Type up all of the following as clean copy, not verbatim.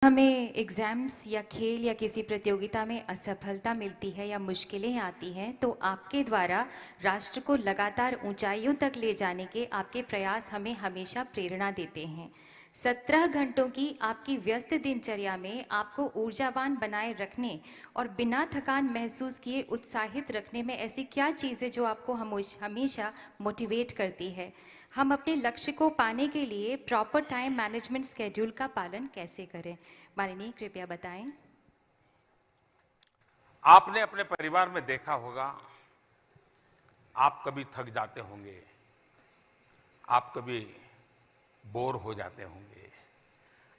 हमें एग्ज़ाम्स या खेल या किसी प्रतियोगिता में असफलता मिलती है या मुश्किलें आती हैं तो आपके द्वारा राष्ट्र को लगातार ऊंचाइयों तक ले जाने के आपके प्रयास हमें हमेशा प्रेरणा देते हैं। 17 घंटों की आपकी व्यस्त दिनचर्या में आपको ऊर्जावान बनाए रखने और बिना थकान महसूस किए उत्साहित रखने में ऐसी क्या चीज़ है जो आपको हमेशा मोटिवेट करती है? हम अपने लक्ष्य को पाने के लिए प्रॉपर टाइम मैनेजमेंट स्केड्यूल का पालन कैसे करें? माननीय कृपया बताएं। आपने अपने परिवार में देखा होगा, आप कभी थक जाते होंगे, आप कभी बोर हो जाते होंगे,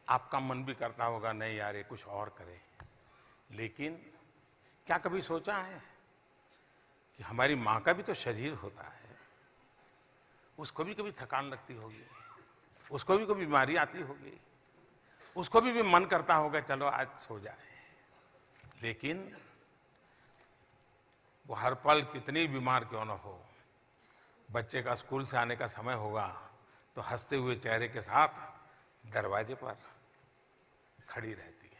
आपका मन भी करता होगा नहीं यार ये कुछ और करें। लेकिन क्या कभी सोचा है कि हमारी माँ का भी तो शरीर होता है, उसको भी कभी थकान लगती होगी, उसको भी कभी बीमारी आती होगी, उसको भी मन करता होगा चलो आज सो जाए। लेकिन वो हर पल कितनी बीमार क्यों न हो, बच्चे का स्कूल से आने का समय होगा तो हंसते हुए चेहरे के साथ दरवाजे पर खड़ी रहती है।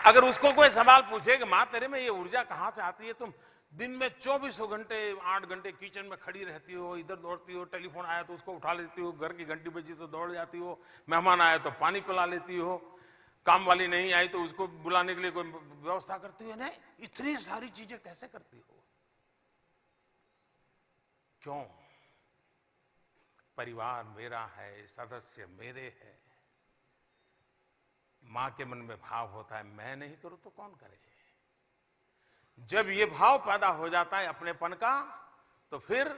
अगर उसको कोई सवाल पूछे कि माँ तेरे में ये ऊर्जा कहाँ से आती है, तुम दिन में 24 घंटे 8 घंटे किचन में खड़ी रहती हो, इधर दौड़ती हो, टेलीफोन आया तो उसको उठा लेती हो, घर की घंटी बजी तो दौड़ जाती हो, मेहमान आया तो पानी पिला लेती हो, काम वाली नहीं आई तो उसको बुलाने के लिए कोई व्यवस्था करती हो, नहीं इतनी सारी चीजें कैसे करती हो? क्यों? परिवार मेरा है, सदस्य मेरे हैं। मां के मन में भाव होता है मैं नहीं करूं तो कौन करे। जब ये भाव पैदा हो जाता है अपनेपन का तो फिर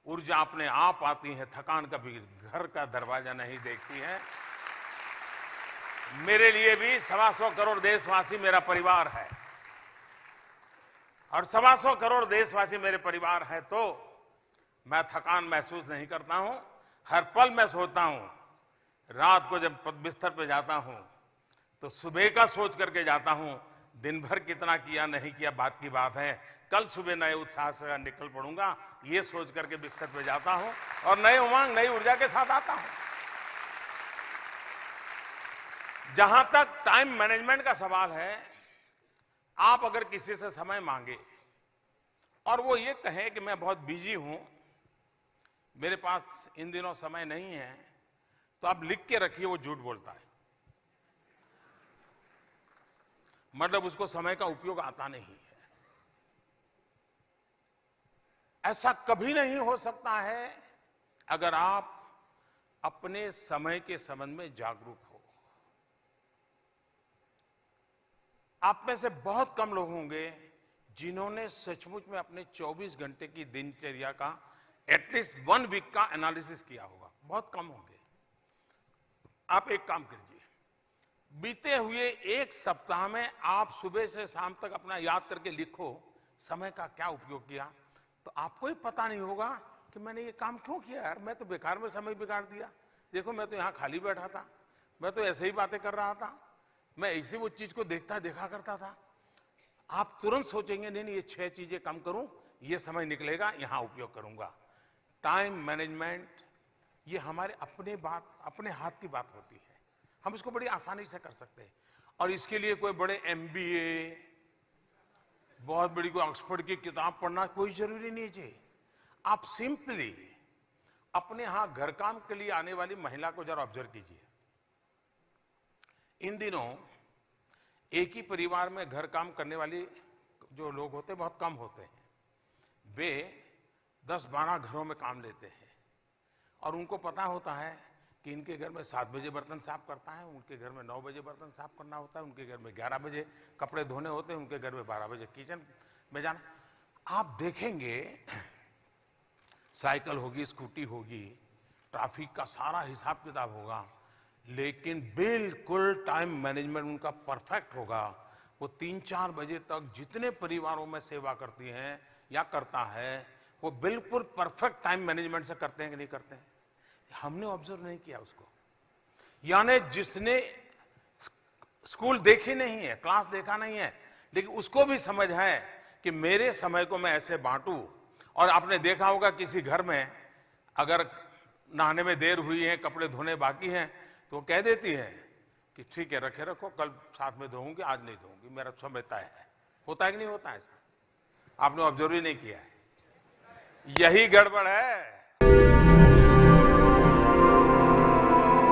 ऊर्जा अपने आप आती है, थकान कभी घर का दरवाजा नहीं देखती है। मेरे लिए भी 125 करोड़ देशवासी मेरा परिवार है और 125 करोड़ देशवासी मेरे परिवार है तो मैं थकान महसूस नहीं करता हूं। हर पल मैं सोचता हूं, रात को जब बिस्तर पे जाता हूं तो सुबह का सोच करके जाता हूं, दिन भर कितना किया नहीं किया बात की बात है, कल सुबह नए उत्साह से निकल पड़ूंगा, ये सोच करके बिस्तर पे जाता हूं और नए उमंग नई ऊर्जा के साथ आता हूं। जहां तक टाइम मैनेजमेंट का सवाल है, आप अगर किसी से समय मांगे और वो ये कहे कि मैं बहुत बिजी हूं, मेरे पास इन दिनों समय नहीं है, तो आप लिख के रखिए वो झूठ बोलता है। मतलब उसको समय का उपयोग आता नहीं है। ऐसा कभी नहीं हो सकता है अगर आप अपने समय के संबंध में जागरूक हो। आप में से बहुत कम लोग होंगे जिन्होंने सचमुच में अपने 24 घंटे की दिनचर्या का एटलीस्ट 1 वीक का एनालिसिस किया होगा। बहुत कम होंगे। आप एक काम कीजिए, बीते हुए एक सप्ताह में आप सुबह से शाम तक अपना याद करके लिखो समय का क्या उपयोग किया। तो आपको ही पता नहीं होगा कि मैंने ये काम क्यों किया यार, मैं तो बेकार में समय बिगाड़ दिया। देखो मैं तो यहां खाली बैठा था, मैं तो ऐसे ही बातें कर रहा था, मैं ऐसे वो चीज को देखा करता था। आप तुरंत सोचेंगे नहीं नहीं ये 6 चीजें कम करूं, ये समय निकलेगा, यहां उपयोग करूंगा। टाइम मैनेजमेंट ये हमारे अपने हाथ की बात होती है। हम इसको बड़ी आसानी से कर सकते हैं और इसके लिए कोई बड़े MBA, बहुत बड़ी कोई ऑक्सफोर्ड की किताब पढ़ना कोई जरूरी नहीं है। आप सिंपली अपने यहां घर काम के लिए आने वाली महिला को जरा ऑब्जर्व कीजिए। इन दिनों एक ही परिवार में घर काम करने वाली जो लोग होते हैं बहुत कम होते हैं। वे 10-12 घरों में काम लेते हैं और उनको पता होता है कि इनके घर में 7 बजे बर्तन साफ करता है, उनके घर में 9 बजे बर्तन साफ करना होता है, उनके घर में 11 बजे कपड़े धोने होते हैं, उनके घर में 12 बजे किचन में जाना। आप देखेंगे साइकिल होगी, स्कूटी होगी, ट्रैफिक का सारा हिसाब किताब होगा, लेकिन बिल्कुल टाइम मैनेजमेंट उनका परफेक्ट होगा। वो 3-4 बजे तक जितने परिवारों में सेवा करती हैं या करता है वो बिल्कुल परफेक्ट टाइम मैनेजमेंट से करते हैं कि नहीं करते हैं। हमने ऑब्जर्व नहीं किया उसको। यानी जिसने स्कूल देखी नहीं है, क्लास देखा नहीं है, लेकिन उसको भी समझ है कि मेरे समय को मैं ऐसे बांटूं। और आपने देखा होगा किसी घर में अगर नहाने में देर हुई है, कपड़े धोने बाकी हैं, तो वो कह देती है कि ठीक है रखे रखो, कल साथ में धोऊंगी, आज नहीं धोऊंगी, मेरा समय तय है। होता है कि नहीं होता ऐसा? आपने ऑब्जर्व ही नहीं किया है। यही गड़बड़ है।